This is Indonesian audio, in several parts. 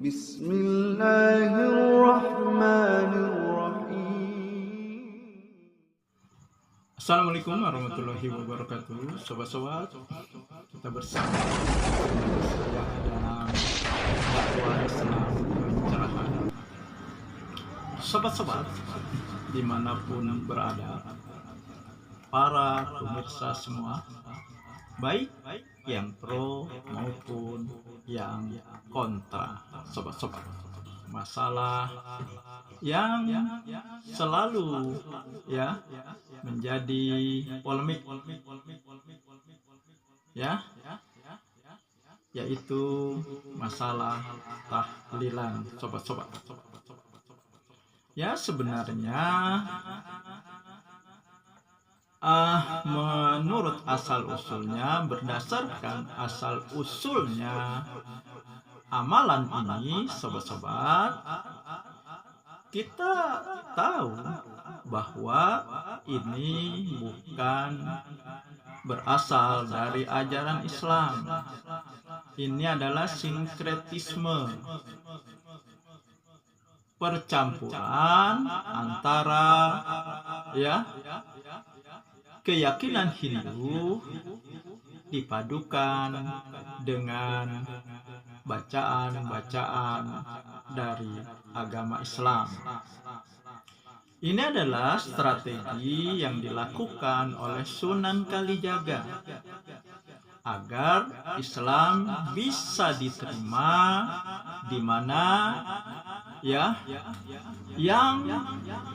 Bismillahirrahmanirrahim. Assalamualaikum warahmatullahi wabarakatuh. Sobat-sobat, kita bersama dalam dakwah Islam pencerahan. Sobat-sobat, dimanapun berada, para pemirsa semua, baik yang pro maupun yang kontra, sobat-sobat, masalah yang selalu menjadi polemik yaitu masalah tahlilan, sobat-sobat. Sebenarnya menurut asal-usulnya, berdasarkan asal-usulnya amalan ini, sobat-sobat, kita tahu bahwa ini bukan berasal dari ajaran Islam. Ini adalah sinkretisme, percampuran antara keyakinan Hindu dipadukan dengan bacaan-bacaan dari agama Islam. Ini adalah strategi yang dilakukan oleh Sunan Kalijaga agar Islam bisa diterima, di mana yang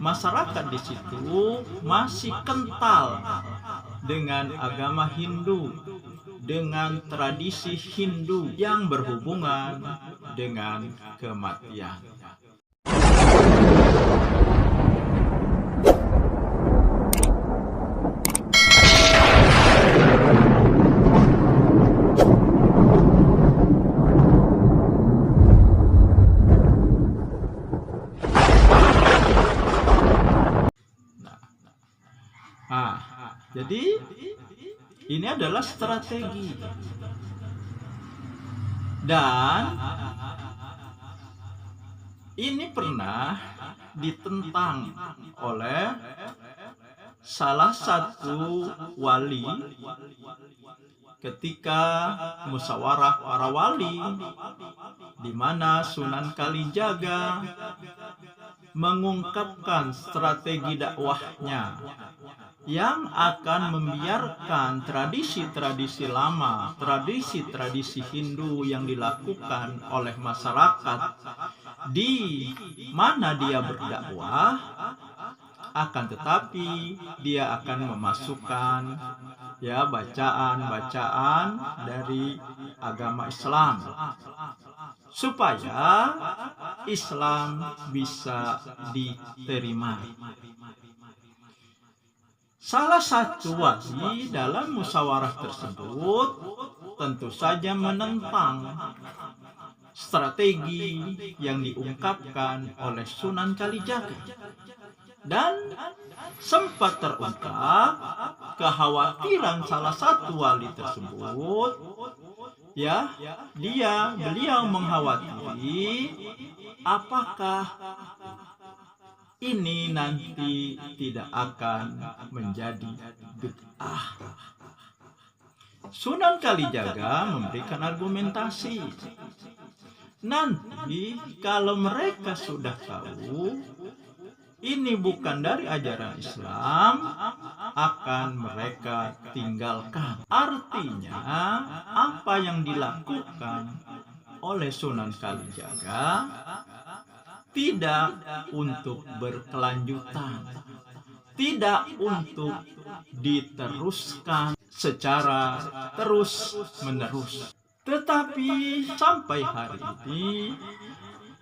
masyarakat di situ masih kental dengan agama Hindu, dengan tradisi Hindu yang berhubungan dengan kematian. Jadi ini adalah strategi, dan ini pernah ditentang oleh salah satu wali ketika musyawarah para wali, di mana Sunan Kalijaga mengungkapkan strategi dakwahnya yang akan membiarkan tradisi-tradisi lama, tradisi-tradisi Hindu yang dilakukan oleh masyarakat di mana dia berdakwah, akan tetapi dia akan memasukkan bacaan-bacaan dari agama Islam supaya Islam bisa diterima. Salah satu wali dalam musyawarah tersebut tentu saja menentang strategi yang diungkapkan oleh Sunan Kalijaga, dan sempat terungkap kekhawatiran salah satu wali tersebut. Beliau mengkhawatiri apakah ini nanti tidak akan menjadi bid'ah. Sunan Kalijaga memberikan argumentasi, nanti kalau mereka sudah tahu ini bukan dari ajaran Islam, akan mereka tinggalkan. Artinya apa yang dilakukan oleh Sunan Kalijaga tidak untuk berkelanjutan, tidak untuk diteruskan secara terus-menerus. Tetapi sampai hari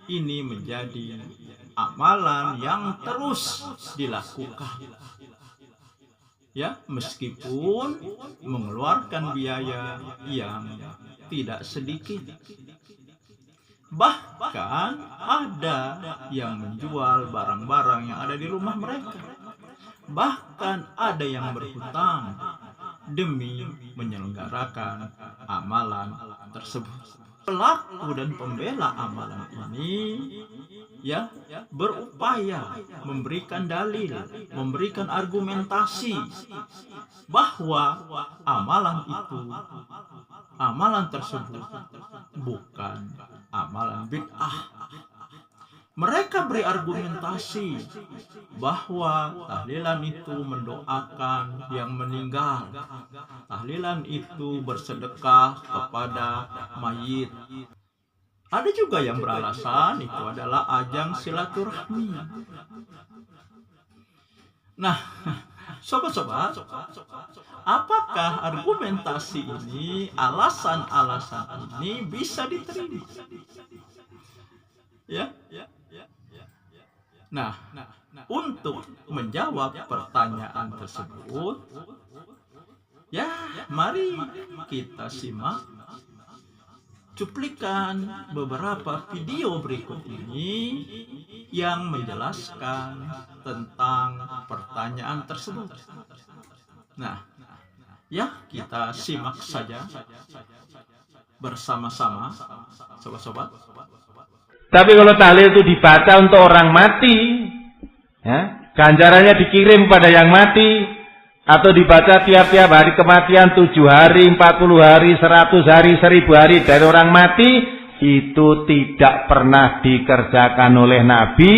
ini menjadi amalan yang terus dilakukan. Meskipun mengeluarkan biaya yang tidak sedikit. Bahkan ada yang menjual barang-barang yang ada di rumah mereka. Bahkan ada yang berhutang demi menyelenggarakan amalan tersebut. pelaku dan pembela amalan ini ya berupaya memberikan dalil, memberikan argumentasi bahwa amalan tersebut bukan amalan bid'ah. Mereka beri argumentasi bahwa tahlilan itu mendoakan yang meninggal, tahlilan itu bersedekah kepada mayit. Ada juga yang beralasan itu adalah ajang silaturahmi. Nah, sobat-sobat, apakah argumentasi ini, alasan-alasan ini bisa diterima? Ya. Nah, untuk menjawab pertanyaan tersebut, ya mari kita simak cuplikan beberapa video berikut ini yang menjelaskan tentang pertanyaan tersebut. Nah, ya kita simak saja bersama-sama, sobat-sobat. Tapi kalau tahlil itu dibaca untuk orang mati, ya, ganjarannya dikirim pada yang mati, atau dibaca tiap-tiap hari kematian 7 hari, 40 hari, 100 hari, 1000 hari dari orang mati, itu tidak pernah dikerjakan oleh Nabi,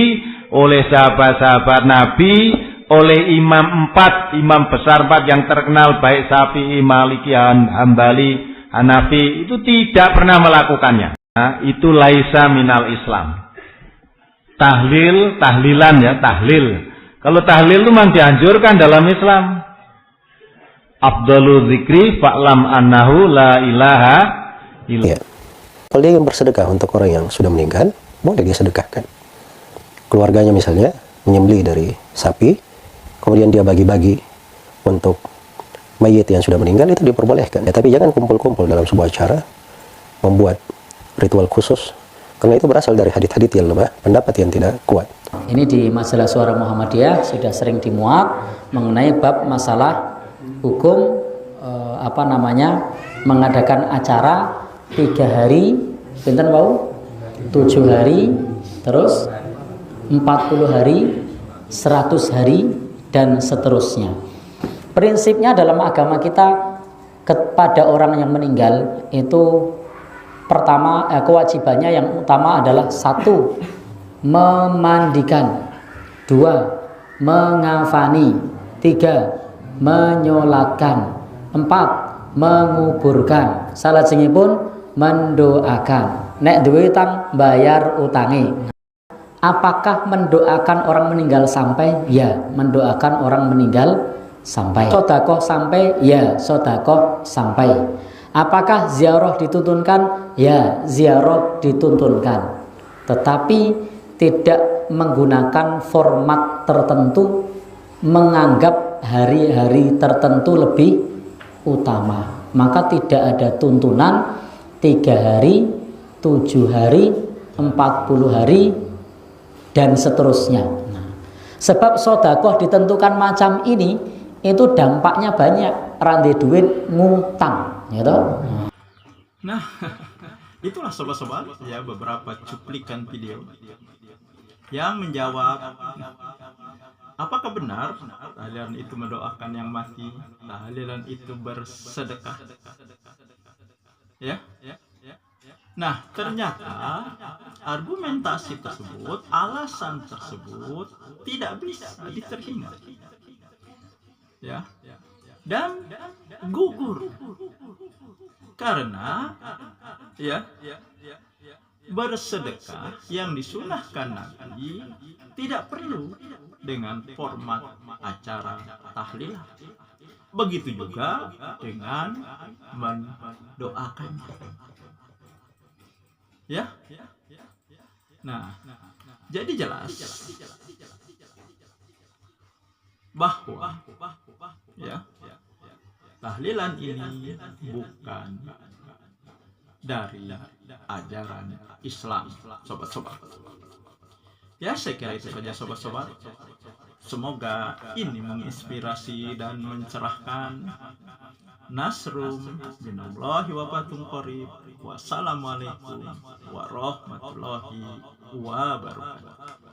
oleh sahabat-sahabat Nabi, oleh imam besar 4 yang terkenal, baik Syafi'i, Maliki, Hambali, Hanafi, itu tidak pernah melakukannya. Nah, itu laisa minal Islam. Tahlilan ya, tahlil. Kalau tahlil itu memang dianjurkan dalam Islam. Afdalu dzikri fa'lam annahu la ilaha illallah. Ya. Kalau dia yang bersedekah untuk orang yang sudah meninggal, boleh dia sedekahkan. Keluarganya misalnya menyembelih dari sapi, kemudian dia bagi-bagi untuk mayit yang sudah meninggal, itu diperbolehkan. Ya, tapi jangan kumpul-kumpul dalam sebuah acara membuat ritual khusus, karena itu berasal dari hadits-hadits yang lemah, pendapat yang tidak kuat. Ini di majalah Suara Muhammadiyah sudah sering dimuat mengenai bab masalah hukum mengadakan acara 3 hari, pinten wau? 7 hari, terus 40 hari, 100 hari, dan seterusnya. Prinsipnya dalam agama kita kepada orang yang meninggal itu pertama, kewajibannya yang utama adalah 1. Memandikan, 2. Mengafani, 3. Menyolatkan, 4. Menguburkan, salajengipun mendoakan. Nek duwe utang bayar utangi. Apakah mendoakan orang meninggal sampai? Ya, mendoakan orang meninggal sampai. Sedekah sampai? Ya, sedekah sampai. Apakah ziarah dituntunkan? Ya, ziarah dituntunkan. Tetapi tidak menggunakan format tertentu, menganggap hari-hari tertentu lebih utama. Maka tidak ada tuntunan 3 hari, 7 hari, 40 hari, dan seterusnya. Nah, sebab sedekah ditentukan macam ini, itu dampaknya banyak. Rande duit ngutang, gitu. Nah, itulah sobat-sobat ya beberapa cuplikan video yang menjawab apakah benar tahlilan itu mendoakan yang mati, tahlilan itu bersedekah. Ya. Nah, ternyata argumentasi tersebut, alasan tersebut tidak bisa diterima. Ya. Dan gugur karena ya bersedekah yang disunahkan Nabi tidak perlu dengan format acara tahlilan. Begitu juga dengan mendoakannya. Ya. Nah, jadi jelas bahwa ya tahlilan ini bukan dari ajaran Islam, sobat-sobat. Ya, saya kira itu saja sobat-sobat. Semoga ini menginspirasi dan mencerahkan nasrum minallahi wa fathun qarib. Wassalamualaikum warahmatullahi wabarakatuh.